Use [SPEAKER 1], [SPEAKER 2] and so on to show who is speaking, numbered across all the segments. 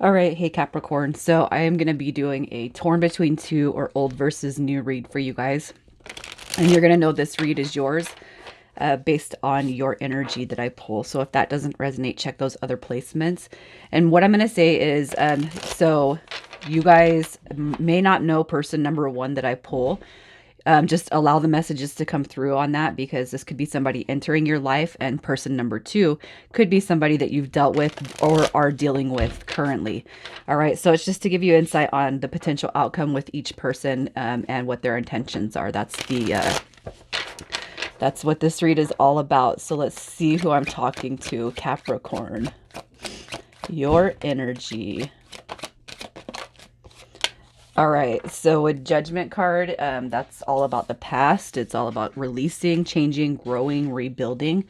[SPEAKER 1] All right, hey Capricorn. So I am going to be doing a torn between two or old versus new read for you guys. And you're going to know this read is yours based on your energy that I pull. So if that doesn't resonate, check those other placements. And what I'm going to say is, so you guys may not know person number one that I pull. Just allow the messages to come through on that because this could be somebody entering your life, and person number two could be somebody that you've dealt with or are dealing with currently. All right, so it's just to give you insight on the potential outcome with each person and what their intentions are. That's what this read is all about. So let's see who I'm talking to. Capricorn, your energy. All right, so a judgment card, that's all about the past. It's all about releasing, changing, growing, rebuilding.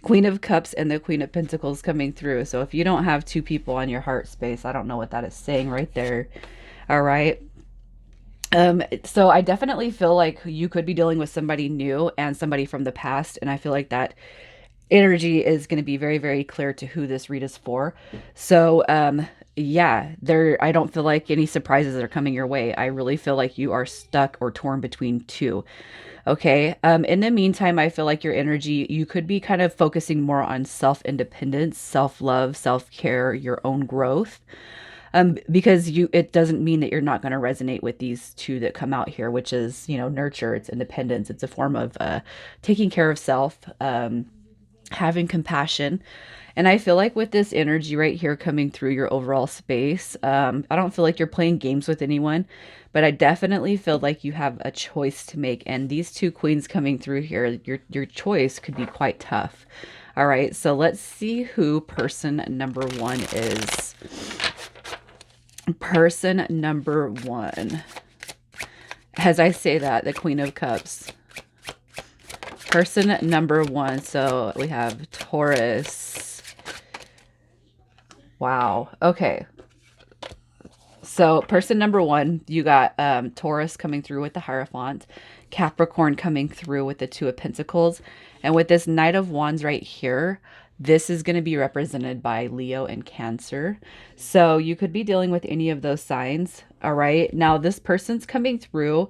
[SPEAKER 1] Queen of Cups and the Queen of Pentacles coming through. So if you don't have two people on your heart space, I don't know what that is saying right there. All right. So I definitely feel like you could be dealing with somebody new and somebody from the past. And I feel like that energy is going to be very, very clear to who this read is for. So, yeah, I don't feel like any surprises are coming your way. I really feel like you are stuck or torn between two. Okay. In the meantime, I feel like your energy, you could be kind of focusing more on self-independence, self-love, self-care, your own growth. Because it doesn't mean that you're not going to resonate with these two that come out here, which is, nurture, it's independence. It's a form of taking care of self, having compassion. And I feel like with this energy right here coming through your overall space, I don't feel like you're playing games with anyone, but I definitely feel like you have a choice to make. And these two queens coming through here, your choice could be quite tough. All right, so let's see who person number one is. Person number one. As I say that, the Queen of Cups. Person number one. So we have Taurus. Wow. Okay. So person number one, you got Taurus coming through with the Hierophant, Capricorn coming through with the Two of Pentacles, and with this Knight of Wands right here, this is going to be represented by Leo and Cancer. So you could be dealing with any of those signs. All right. Now this person's coming through.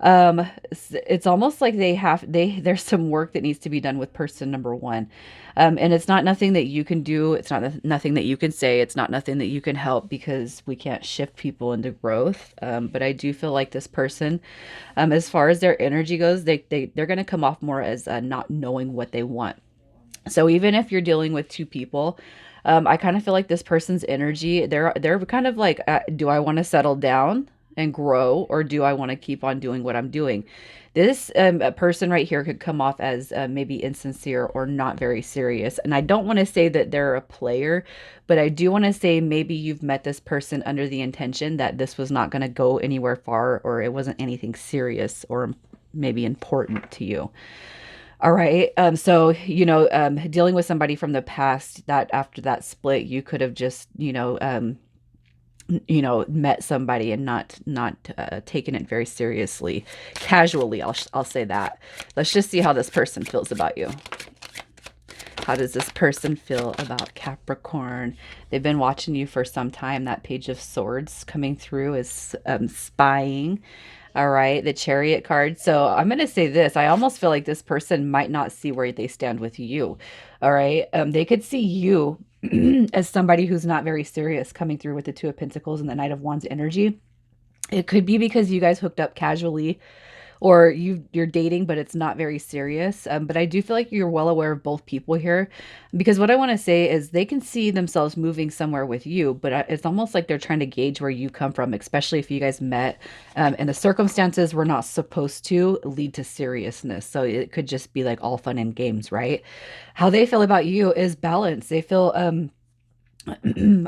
[SPEAKER 1] It's almost like there's some work that needs to be done with person number one. And it's not nothing that you can do. It's not nothing that you can say. It's not nothing that you can help because we can't shift people into growth. But I do feel like this person, as far as their energy goes, they're going to come off more as not knowing what they want. So even if you're dealing with two people, I kind of feel like this person's energy, they're kind of like, do I want to settle down and grow, or do I want to keep on doing what I'm doing? This person right here could come off as maybe insincere or not very serious. And I don't want to say that they're a player, but I do want to say maybe you've met this person under the intention that this was not going to go anywhere far, or it wasn't anything serious or maybe important to you. All right. So, dealing with somebody from the past that after that split, you could have just, met somebody and not taken it very seriously, casually. I'll say that. Let's just see how this person feels about you. How does this person feel about Capricorn? They've been watching you for some time. That Page of Swords coming through is spying. All right, the Chariot card. So I'm going to say this. I almost feel like this person might not see where they stand with you. All right. They could see you as somebody who's not very serious coming through with the Two of Pentacles and the Knight of Wands energy. It could be because you guys hooked up casually, or you're dating, but it's not very serious. But I do feel like you're well aware of both people here, because what I want to say is they can see themselves moving somewhere with you, but it's almost like they're trying to gauge where you come from, especially if you guys met and the circumstances were not supposed to lead to seriousness. So it could just be like all fun and games, right? How they feel about you is balance. They feel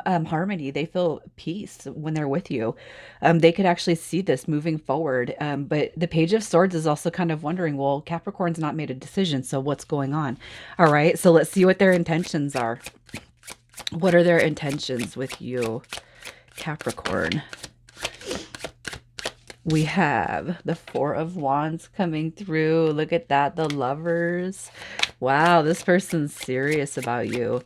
[SPEAKER 1] harmony. They feel peace when they're with you. They could actually see this moving forward. But the Page of Swords is also kind of wondering, well, Capricorn's not made a decision, so what's going on? All right, so let's see what their intentions are. What are their intentions with you, Capricorn? We have the Four of Wands coming through. Look at that, the Lovers. Wow, this person's serious about you.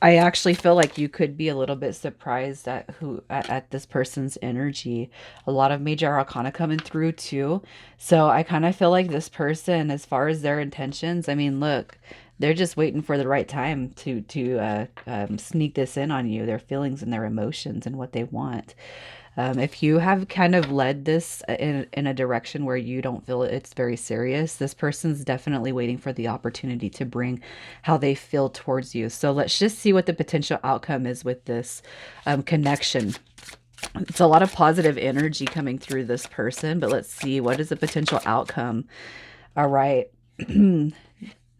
[SPEAKER 1] I actually feel like you could be a little bit surprised at at this person's energy. A lot of major arcana coming through too. So I kind of feel like this person, as far as their intentions, I mean, look, they're just waiting for the right time to sneak this in on you, their feelings and their emotions and what they want. If you have kind of led this in a direction where you don't feel it's very serious, this person's definitely waiting for the opportunity to bring how they feel towards you. So let's just see what the potential outcome is with this connection. It's a lot of positive energy coming through this person, but let's see what is the potential outcome. All right.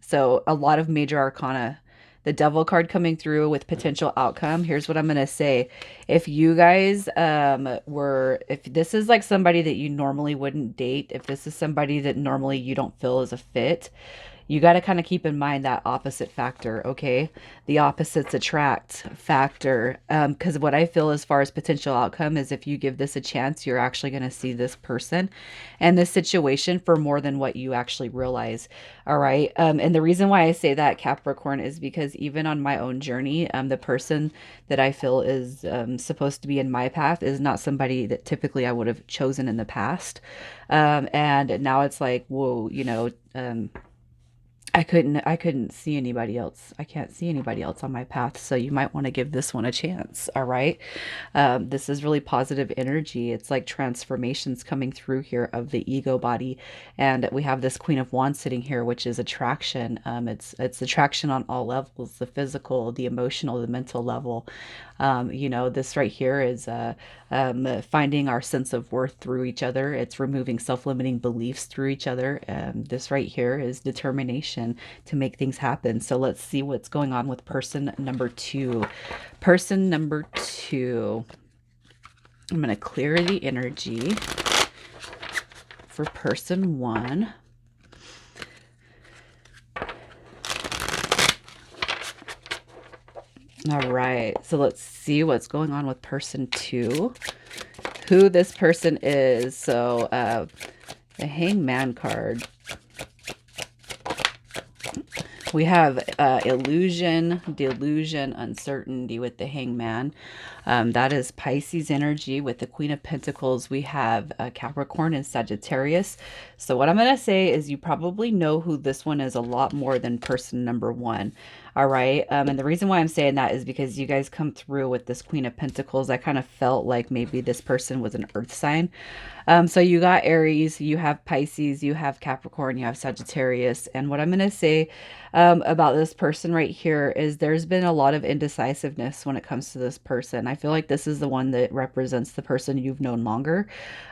[SPEAKER 1] So a lot of major arcana. The devil card coming through with potential outcome. Here's what I'm going to say. If you guys if this is like somebody that you normally wouldn't date, if this is somebody that normally you don't feel is a fit, you got to kind of keep in mind that opposite factor, okay? The opposites attract factor. Because what I feel as far as potential outcome is if you give this a chance, you're actually going to see this person and this situation for more than what you actually realize. All right. And the reason why I say that, Capricorn, is because even on my own journey, the person that I feel is supposed to be in my path is not somebody that typically I would have chosen in the past. And now it's like, whoa, I couldn't see anybody else. I can't see anybody else on my path. So you might want to give this one a chance. All right. This is really positive energy. It's like transformations coming through here of the ego body. And we have this Queen of Wands sitting here, which is attraction. It's attraction on all levels, the physical, the emotional, the mental level. This right here is finding our sense of worth through each other. It's removing self-limiting beliefs through each other. This right here is determination to make things happen. So let's see what's going on with person number two. Person number two. I'm going to clear the energy for person one. All right, so let's see what's going on with person two, who this person is. So the Hangman card. We have illusion, delusion, uncertainty with the Hangman. That is Pisces energy. With the Queen of Pentacles, we have Capricorn and Sagittarius. So what I'm going to say is you probably know who this one is a lot more than person number one. All right. And the reason why I'm saying that is because you guys come through with this Queen of Pentacles. I kind of felt like maybe this person was an earth sign. So you got Aries, you have Pisces, you have Capricorn, you have Sagittarius. And what I'm going to say about this person right here is there's been a lot of indecisiveness when it comes to this person. I feel like this is the one that represents the person you've known longer.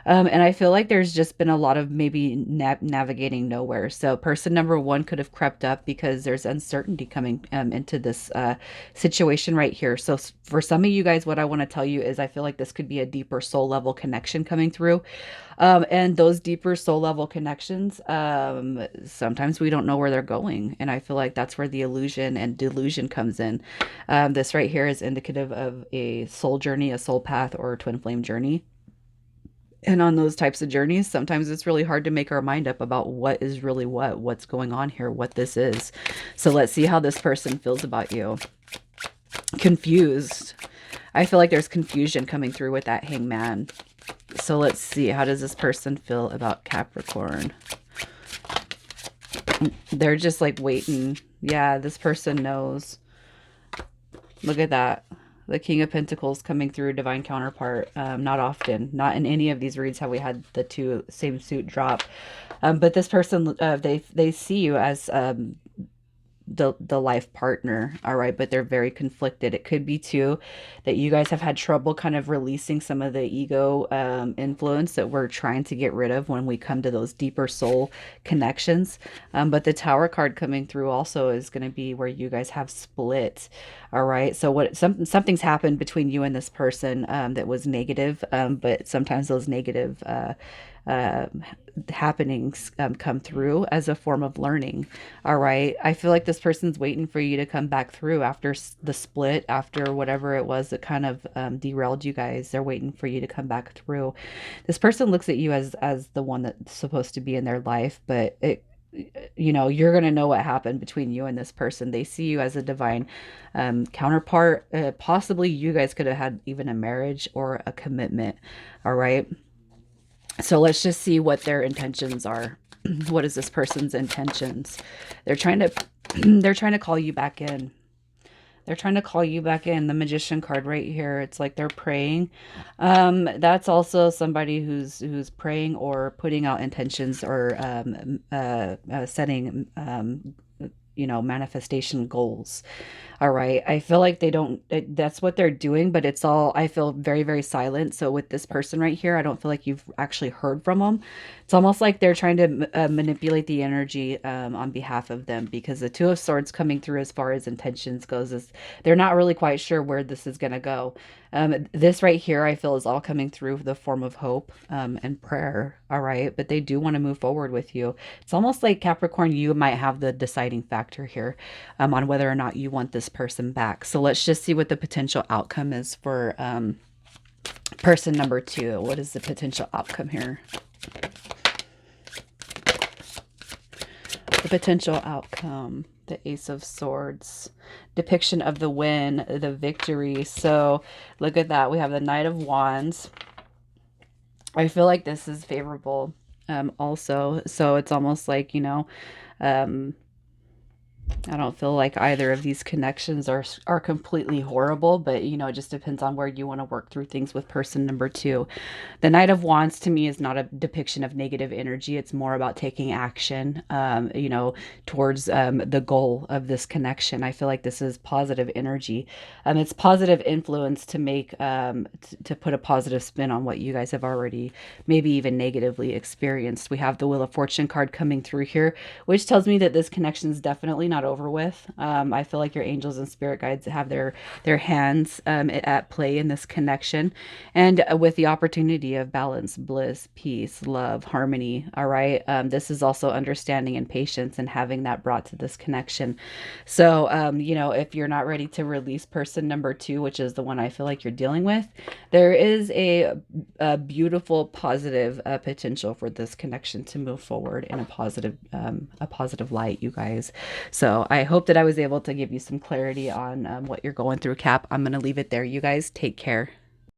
[SPEAKER 1] And I feel like there's just been a lot of maybe navigating nowhere. So person number one could have crept up because there's uncertainty coming into this situation right here. So for some of you guys, what I want to tell you is I feel like this could be a deeper soul level connection coming through. And those deeper soul level connections, sometimes we don't know where they're going. And I feel like that's where the illusion and delusion comes in. This right here is indicative of a soul journey, a soul path, or a twin flame journey. And on those types of journeys, sometimes it's really hard to make our mind up about what is really what's going on here, what this is. So let's see how this person feels about you. Confused. I feel like there's confusion coming through with that Hangman. So let's see, how does this person feel about Capricorn? They're just like waiting. Yeah, this person knows. Look at that. The King of Pentacles coming through, divine counterpart. Not often. Not in any of these reads have we had the two same suit drop. But this person, they see you as the life partner. All right, but they're very conflicted. It could be too that you guys have had trouble kind of releasing some of the ego influence that we're trying to get rid of when we come to those deeper soul connections. But the Tower card coming through also is going to be where you guys have split. All right, so something's happened between you and this person that was negative, but sometimes those negative happenings come through as a form of learning. All right, I feel like this person's waiting for you to come back through after the split, after whatever it was that kind of derailed you guys. They're waiting for you to come back through. This person looks at you as the one that's supposed to be in their life, but you know, you're going to know what happened between you and this person. They see you as a divine counterpart. Possibly you guys could have had even a marriage or a commitment. All right. So let's just see what their intentions are. What is this person's intentions? They're trying to they're trying to call you back in. They're trying to call you back in. The Magician card right here. It's like they're praying. That's also somebody who's praying or putting out intentions or setting you know, manifestation goals. All right. I feel like they don't, that's what they're doing, but it's all, I feel very, very silent. So with this person right here, I don't feel like you've actually heard from them. It's almost like they're trying to manipulate the energy on behalf of them, because the Two of Swords coming through as far as intentions goes is they're not really quite sure where this is going to go. This right here, I feel, is all coming through the form of hope and prayer. All right. But they do want to move forward with you. It's almost like Capricorn, you might have the deciding factor here on whether or not you want this person back. So let's just see what the potential outcome is for person number 2. What is the potential outcome here? The potential outcome, the Ace of Swords, depiction of the win, the victory. So look at that. We have the Knight of Wands. I feel like this is favorable also. So it's almost like, you know, um, I don't feel like either of these connections are completely horrible, but you know, it just depends on where you want to work through things with person number 2. The Knight of Wands to me is not a depiction of negative energy. It's more about taking action, you know, towards the goal of this connection. I feel like this is positive energy. It's positive influence to make, to put a positive spin on what you guys have already maybe even negatively experienced. We have the Wheel of Fortune card coming through here, which tells me that this connection is definitely not over with. I feel like your angels and spirit guides have their hands at play in this connection, and with the opportunity of balance, bliss, peace, love, harmony. All right. This is also understanding and patience and having that brought to this connection. So, you know, if you're not ready to release person number 2, which is the one I feel like you're dealing with, there is a beautiful, positive potential for this connection to move forward in a positive light, you guys. So I hope that I was able to give you some clarity on what you're going through, Cap. I'm going to leave it there. You guys take care.